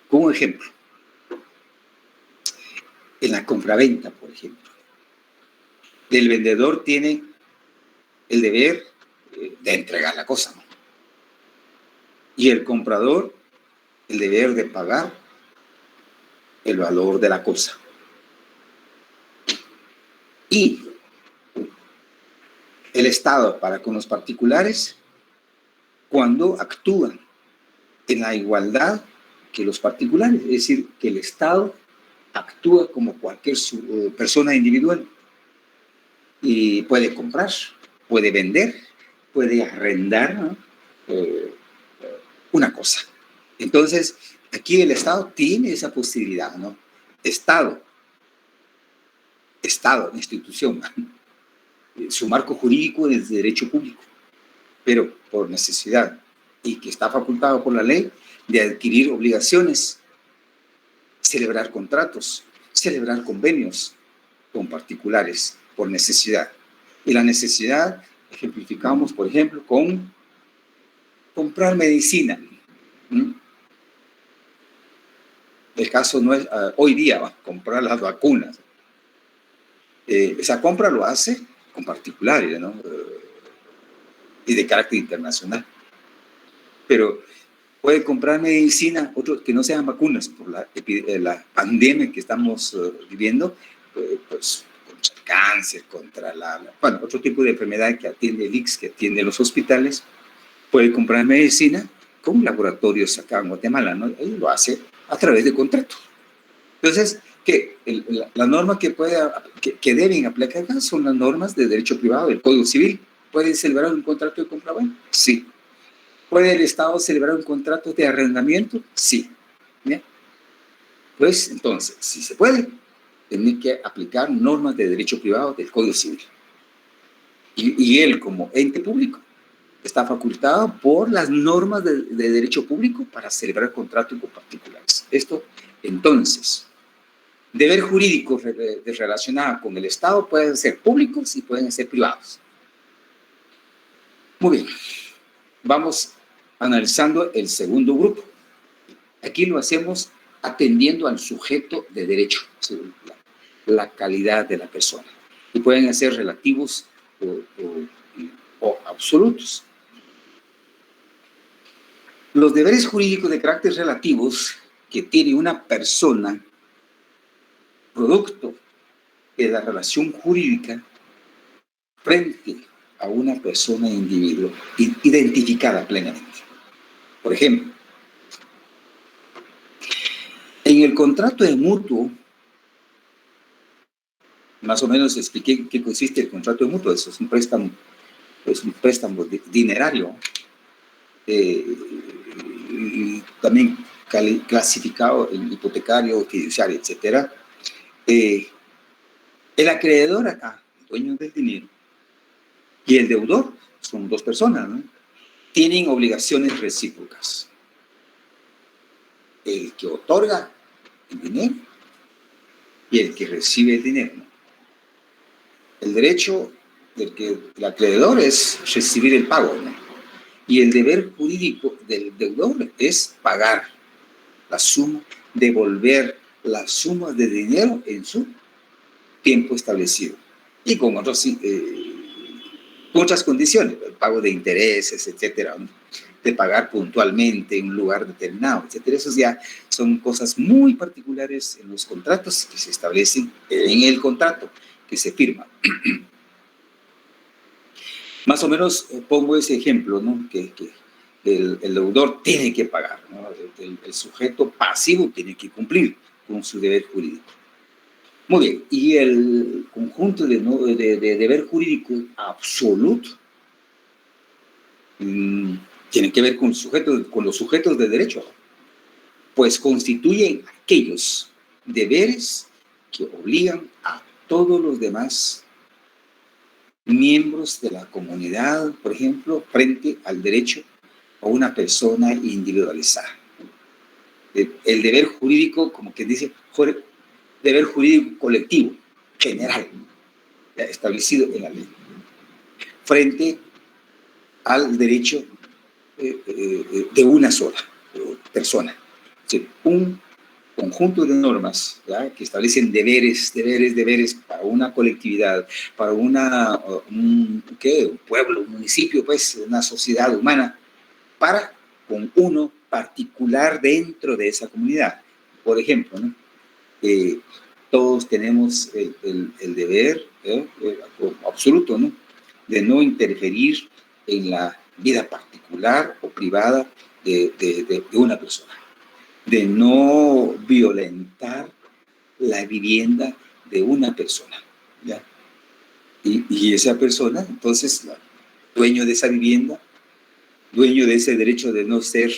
Como ejemplo, en la compraventa, por ejemplo, el vendedor tiene el deber de entregar la cosa, ¿no? Y el comprador el deber de pagar el valor de la cosa. Y el Estado para con los particulares cuando actúan en la igualdad que los particulares, es decir, que el Estado actúa como cualquier persona individual y puede comprar, puede vender, puede arrendar, ¿no? Una cosa. Entonces, aquí el Estado tiene esa posibilidad, ¿no? Estado, institución, su marco jurídico es de derecho público, pero por necesidad y que está facultado por la ley de adquirir obligaciones, celebrar contratos, celebrar convenios con particulares por necesidad. Y la necesidad ejemplificamos, por ejemplo, con comprar medicina. El caso no es hoy día comprar las vacunas. Esa compra lo hace con particulares, ¿no? Y de carácter internacional. Pero puede comprar medicina, otros que no sean vacunas, por la pandemia que estamos viviendo, pues contra el cáncer, contra otro tipo de enfermedad que atiende el ICS, que atiende los hospitales, puede comprar medicina con laboratorios acá en Guatemala, ¿no? Y lo hace a través de contrato. Entonces, las normas que deben aplicar acá son las normas de derecho privado del Código Civil. ¿Puede celebrar un contrato de compraventa? Sí. ¿Puede el Estado celebrar un contrato de arrendamiento? Sí. ¿Bien? Pues entonces, si se puede, tiene que aplicar normas de derecho privado del Código Civil. Y él, como ente público, está facultado por las normas de derecho público para celebrar contratos con particulares. Esto, entonces, deber jurídico relacionado con el Estado pueden ser públicos y pueden ser privados. Muy bien. Vamos analizando el segundo grupo. Aquí lo hacemos atendiendo al sujeto de derecho, la calidad de la persona. Y pueden ser relativos o absolutos. Los deberes jurídicos de carácter relativos que tiene una persona, producto de la relación jurídica frente a una persona individuo identificada plenamente. Por ejemplo, en el contrato de mutuo, más o menos expliqué qué consiste el contrato de mutuo. Eso es un préstamo dinerario, y también clasificado en hipotecario, fiduciario, etc. El acreedor acá, el dueño del dinero, y el deudor, son dos personas, ¿no? Tienen obligaciones recíprocas. El que otorga el dinero y el que recibe el dinero, ¿no? El derecho del acreedor es recibir el pago, ¿no? Y el deber jurídico del deudor es pagar la suma, devolver la suma de dinero en su tiempo establecido. Y con muchas condiciones, el pago de intereses, etcétera, ¿no? De pagar puntualmente en un lugar determinado, etcétera. Esos ya son cosas muy particulares en los contratos que se establecen en el contrato que se firma. Más o menos pongo ese ejemplo, ¿no? Que el deudor tiene que pagar, ¿no? El sujeto pasivo tiene que cumplir con su deber jurídico. Muy bien, y el conjunto de deber jurídico absoluto tiene que ver con los sujetos de derecho, pues constituyen aquellos deberes que obligan a todos los demás miembros de la comunidad, por ejemplo, frente al derecho a una persona individualizada. El deber jurídico, como que dice, deber jurídico colectivo, general, establecido en la ley, frente al derecho de una sola persona. Es decir, un conjunto de normas, ¿ya?, que establecen deberes para una colectividad, para un pueblo, un municipio, pues, una sociedad humana, para con uno particular dentro de esa comunidad. Por ejemplo, ¿no? Todos tenemos el deber absoluto, ¿no?, de no interferir en la vida particular o privada de una persona, de no violentar la vivienda de una persona, ¿ya? Y esa persona, entonces, dueño de esa vivienda, dueño de ese derecho de no ser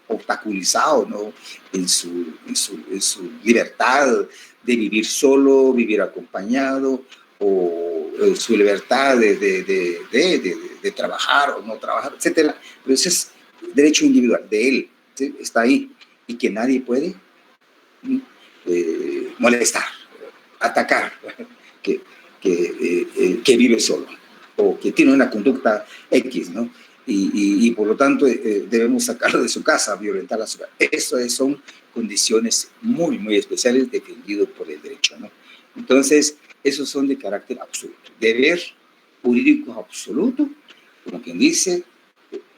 obstaculizado, ¿no?, en su libertad de vivir solo, vivir acompañado, o su libertad de trabajar o no trabajar, etcétera. Pero ese es derecho individual de él, ¿sí?, está ahí, y que nadie puede molestar, atacar, que vive solo o que tiene una conducta X, ¿no? Y por lo tanto debemos sacarlo de su casa, violentar a su casa. Eso son condiciones muy, muy especiales defendidas por el derecho, ¿no? Entonces, esos son de carácter absoluto. Deber jurídico absoluto, como quien dice,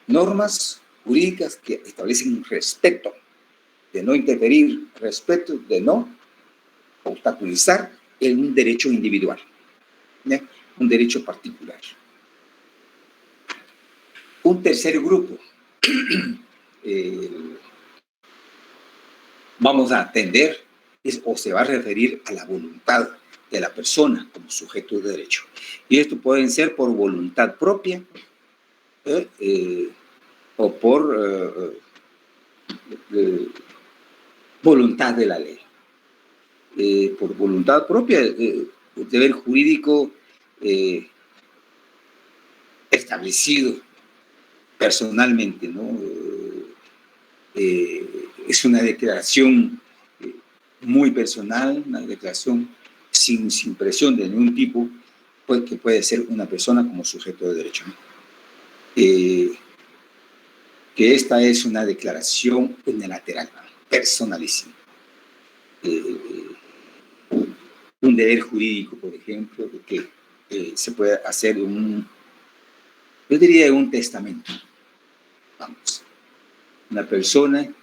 normas jurídicas que establecen respeto, de no interferir, respeto, de no obstaculizar en un derecho individual, ¿ya?, un derecho particular. Un tercer grupo vamos a atender o se va a referir a la voluntad de la persona como sujeto de derecho. Y esto pueden ser por voluntad propia o por voluntad de la ley. Por voluntad propia, el deber jurídico establecido personalmente, ¿no? Es una declaración muy personal, una declaración sin presión de ningún tipo, pues, que puede ser una persona como sujeto de derecho, ¿no? Que esta es una declaración unilateral, personalísima. Un deber jurídico, por ejemplo, de que se puede hacer yo diría un testamento. Vamos, una persona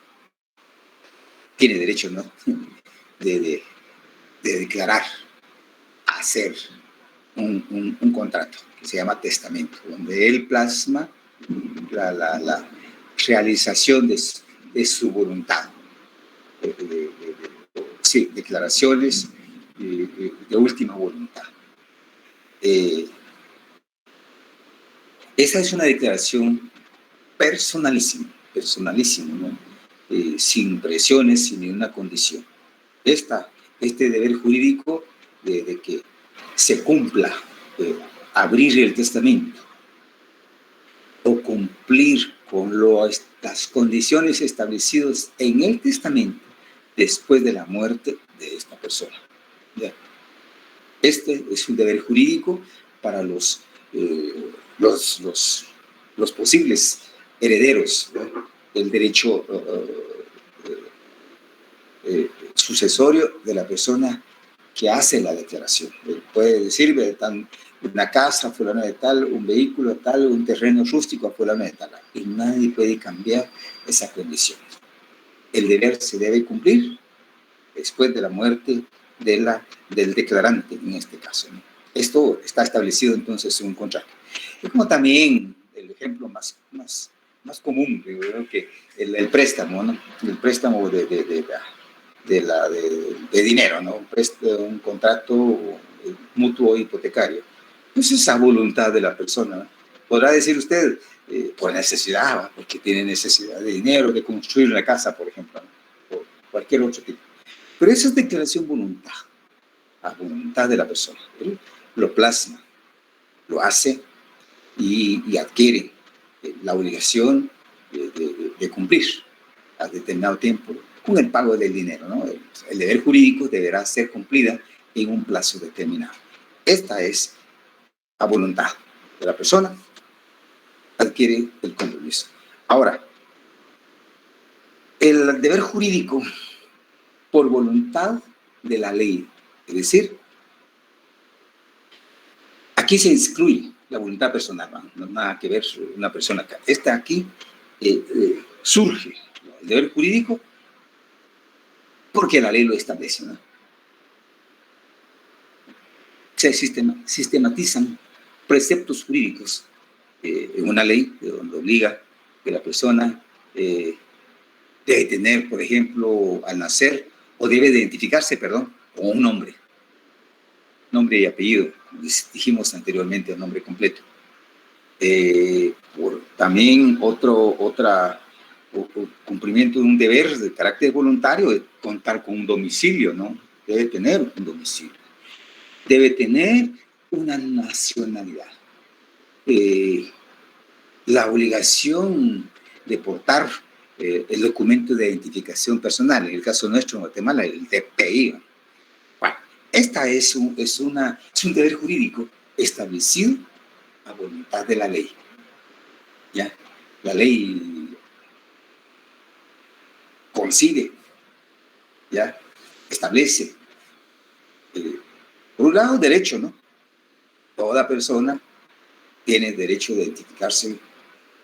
tiene derecho, ¿no?, de declarar, hacer un contrato que se llama testamento, donde él plasma la realización de su voluntad. Sí, declaraciones de última voluntad. Esa es una declaración personalísima, ¿no?, sin presiones, sin ninguna condición. Este deber jurídico de que se cumpla, abrir el testamento o cumplir con las condiciones establecidas en el testamento después de la muerte de esta persona, ¿ya? Este es un deber jurídico para los posibles herederos, ¿no?, del derecho sucesorio de la persona que hace la declaración. Puede decir, una casa fulana de tal, un vehículo tal, un terreno rústico a fulana de tal, y nadie puede cambiar esa condición. El deber se debe cumplir después de la muerte del declarante, en este caso, ¿no? Esto está establecido entonces en un contrato. Es como también el ejemplo más común, creo que el préstamo, ¿no? El préstamo de dinero, ¿no? Un contrato mutuo hipotecario. Pues esa voluntad de la persona, ¿no? Podrá decir usted, por necesidad, porque tiene necesidad de dinero, de construir una casa, por ejemplo, ¿no?, o cualquier otro tipo. Pero esa es declaración voluntad, a voluntad de la persona. Él lo plasma, lo hace y adquiere la obligación de cumplir a determinado tiempo con el pago del dinero, ¿no? El deber jurídico deberá ser cumplida en un plazo determinado. Esta es a voluntad de la persona adquiere el compromiso. Ahora, el deber jurídico por voluntad de la ley, es decir, aquí se excluye la voluntad personal, no hay nada que ver una persona acá. Esta aquí surge el deber jurídico porque la ley lo establece, ¿no? Se sistematizan preceptos jurídicos en una ley donde obliga que la persona debe tener, por ejemplo, al nacer, o debe identificarse, perdón, con un nombre y apellido, como dijimos anteriormente, el nombre completo. También otro cumplimiento de un deber de carácter voluntario es contar con un domicilio, ¿no? Debe tener un domicilio. Debe tener una nacionalidad. La obligación de portar el documento de identificación personal, en el caso nuestro en Guatemala, el DPI. Bueno, esta es un deber jurídico establecido a voluntad de la ley. ¿Ya? La ley concibe, ¿ya? Establece, por un lado, derecho, ¿no? Toda persona tiene derecho de identificarse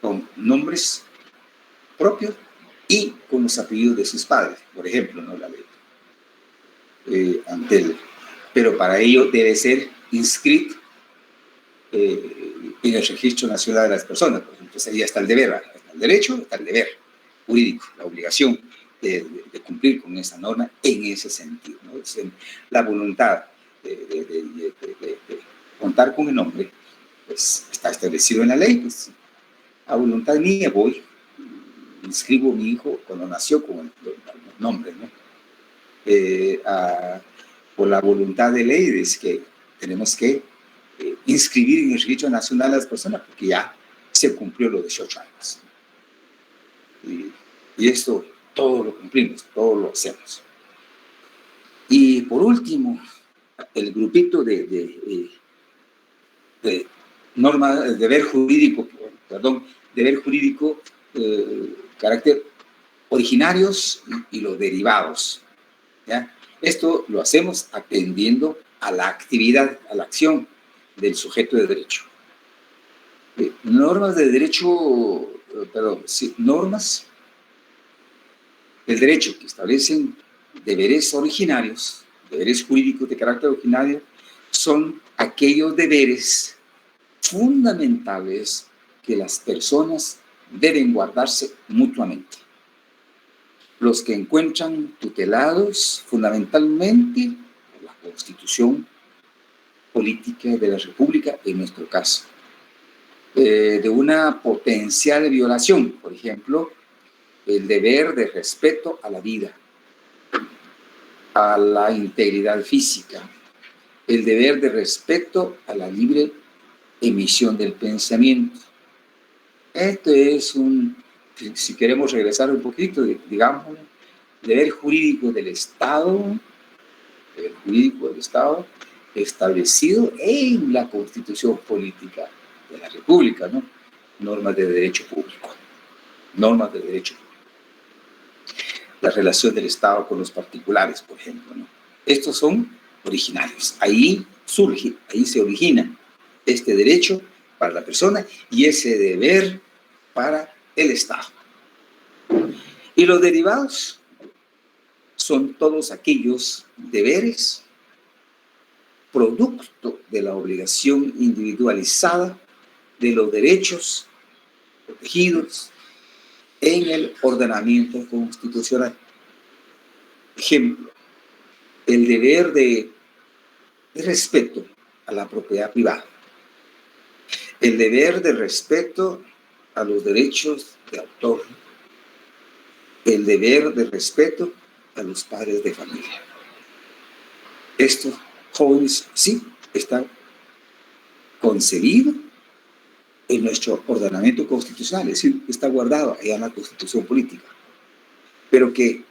con nombres propios y con los apellidos de sus padres, por ejemplo, ¿no? La ley. Pero para ello debe ser inscrito en el Registro Nacional de las Personas. Entonces ahí está el deber, está el derecho, está el deber jurídico, la obligación de cumplir con esa norma en ese sentido, ¿no? La voluntad de contar con el nombre, pues está establecido en la ley, pues a voluntad mía voy, inscribo a mi hijo cuando nació con el nombre, ¿no? Por la voluntad de ley es que tenemos que inscribir en el Registro Nacional a las personas porque ya se cumplió los 18 años. Y esto todo lo cumplimos, todo lo hacemos. Y por último, el grupito de norma, deber jurídico, carácter originarios y los derivados, ¿ya? Esto lo hacemos atendiendo a la actividad, a la acción del sujeto de derecho. Normas de derecho, normas del derecho que establecen deberes originarios, deberes jurídicos de carácter originario, son aquellos deberes fundamentales que las personas deben guardarse mutuamente. Los que encuentran tutelados fundamentalmente por la Constitución Política de la República, en nuestro caso. De una potencial violación, por ejemplo, el deber de respeto a la vida, a la integridad física, el deber de respeto a la libre emisión del pensamiento. Esto es si queremos regresar un poquito, digamos, deber jurídico del Estado, establecido en la Constitución Política de la República, ¿no? Normas de derecho público. La relación del Estado con los particulares, por ejemplo, ¿no? Estos son originarios. Ahí se origina este derecho para la persona y ese deber para el Estado. Y los derivados son todos aquellos deberes producto de la obligación individualizada de los derechos protegidos en el ordenamiento constitucional. Ejemplo, el deber de respeto a la propiedad privada, el deber de respeto a los derechos de autor, el deber de respeto a los padres de familia. Estos jóvenes sí están concebidos en nuestro ordenamiento constitucional, es decir, está guardado allá en la Constitución Política, pero que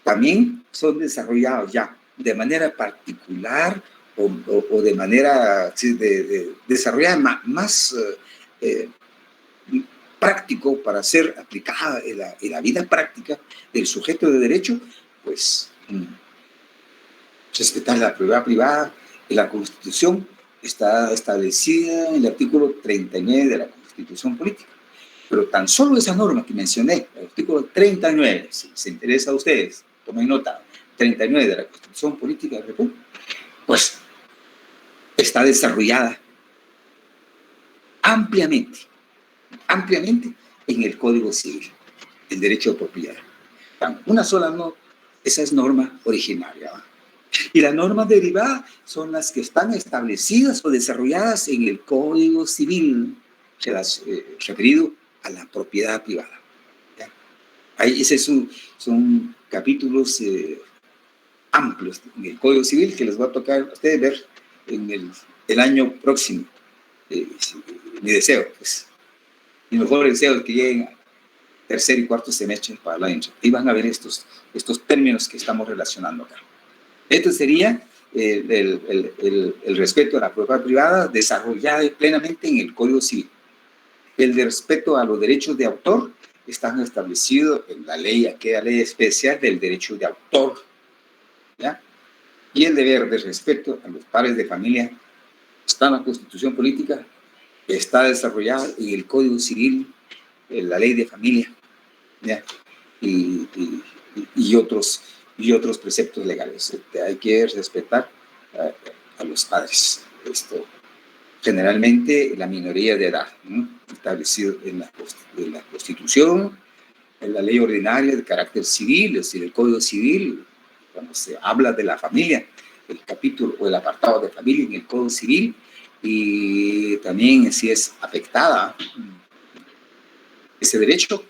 también son desarrollados ya de manera particular o de manera desarrollada más práctico para ser aplicada en la vida práctica del sujeto de derecho, pues respetar la propiedad privada. En la Constitución está establecida en el artículo 39 de la Constitución Política. Pero tan solo esa norma que mencioné, el artículo 39, si les interesa a ustedes, tomen nota, 39 de la Constitución Política de la República, pues está desarrollada ampliamente en el Código Civil, el derecho de propiedad. Una sola no, esa es norma originaria. Y las normas derivadas son las que están establecidas o desarrolladas en el Código Civil, referido a la propiedad privada. ¿Ya? Ahí son capítulos amplios en el Código Civil que les va a tocar a ustedes ver en el año próximo. Mi deseo, pues. Mi mejor deseo es que lleguen a tercer y cuarto semestre para la intro. Y van a ver estos términos que estamos relacionando acá. Esto sería el respeto a la propiedad privada desarrollado plenamente en el Código Civil. El de respeto a los derechos de autor están establecidos en la ley, aquella ley especial del derecho de autor, ¿ya? Y el deber de respeto a los padres de familia está en la Constitución Política, está desarrollado en el Código Civil, en la ley de familia, ¿ya? Y otros preceptos legales. Hay que respetar a los padres. Esto, generalmente la minoría de edad, ¿no? Establecido en la Constitución, en la ley ordinaria de carácter civil, es decir, el Código Civil, cuando se habla de la familia, el capítulo o el apartado de familia en el Código Civil, y también si es afectada ese derecho,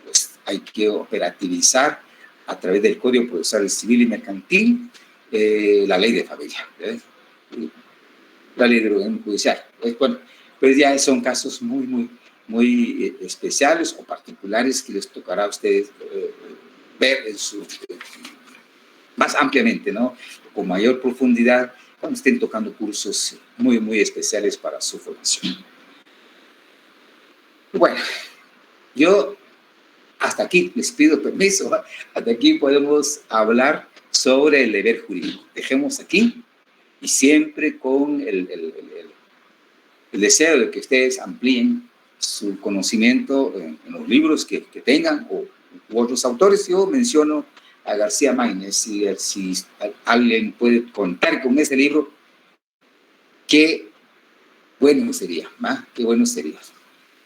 pues hay que operativizar a través del Código Procesal Civil y Mercantil la ley de familia, la ley de orden judicial. Bueno, pues ya son casos muy especiales o particulares que les tocará a ustedes ver más ampliamente, ¿no? Con mayor profundidad cuando estén tocando cursos muy especiales para su formación. Bueno, yo hasta aquí les pido permiso, hasta aquí podemos hablar sobre el deber jurídico. Dejemos aquí y siempre con el deseo de que ustedes amplíen su conocimiento en los libros que tengan u otros autores. Yo menciono a García Márquez, si alguien puede contar con ese libro, qué bueno sería, ¿va? Qué bueno sería.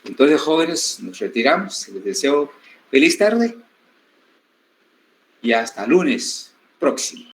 Entonces, jóvenes, nos retiramos. Les deseo feliz tarde y hasta lunes próximo.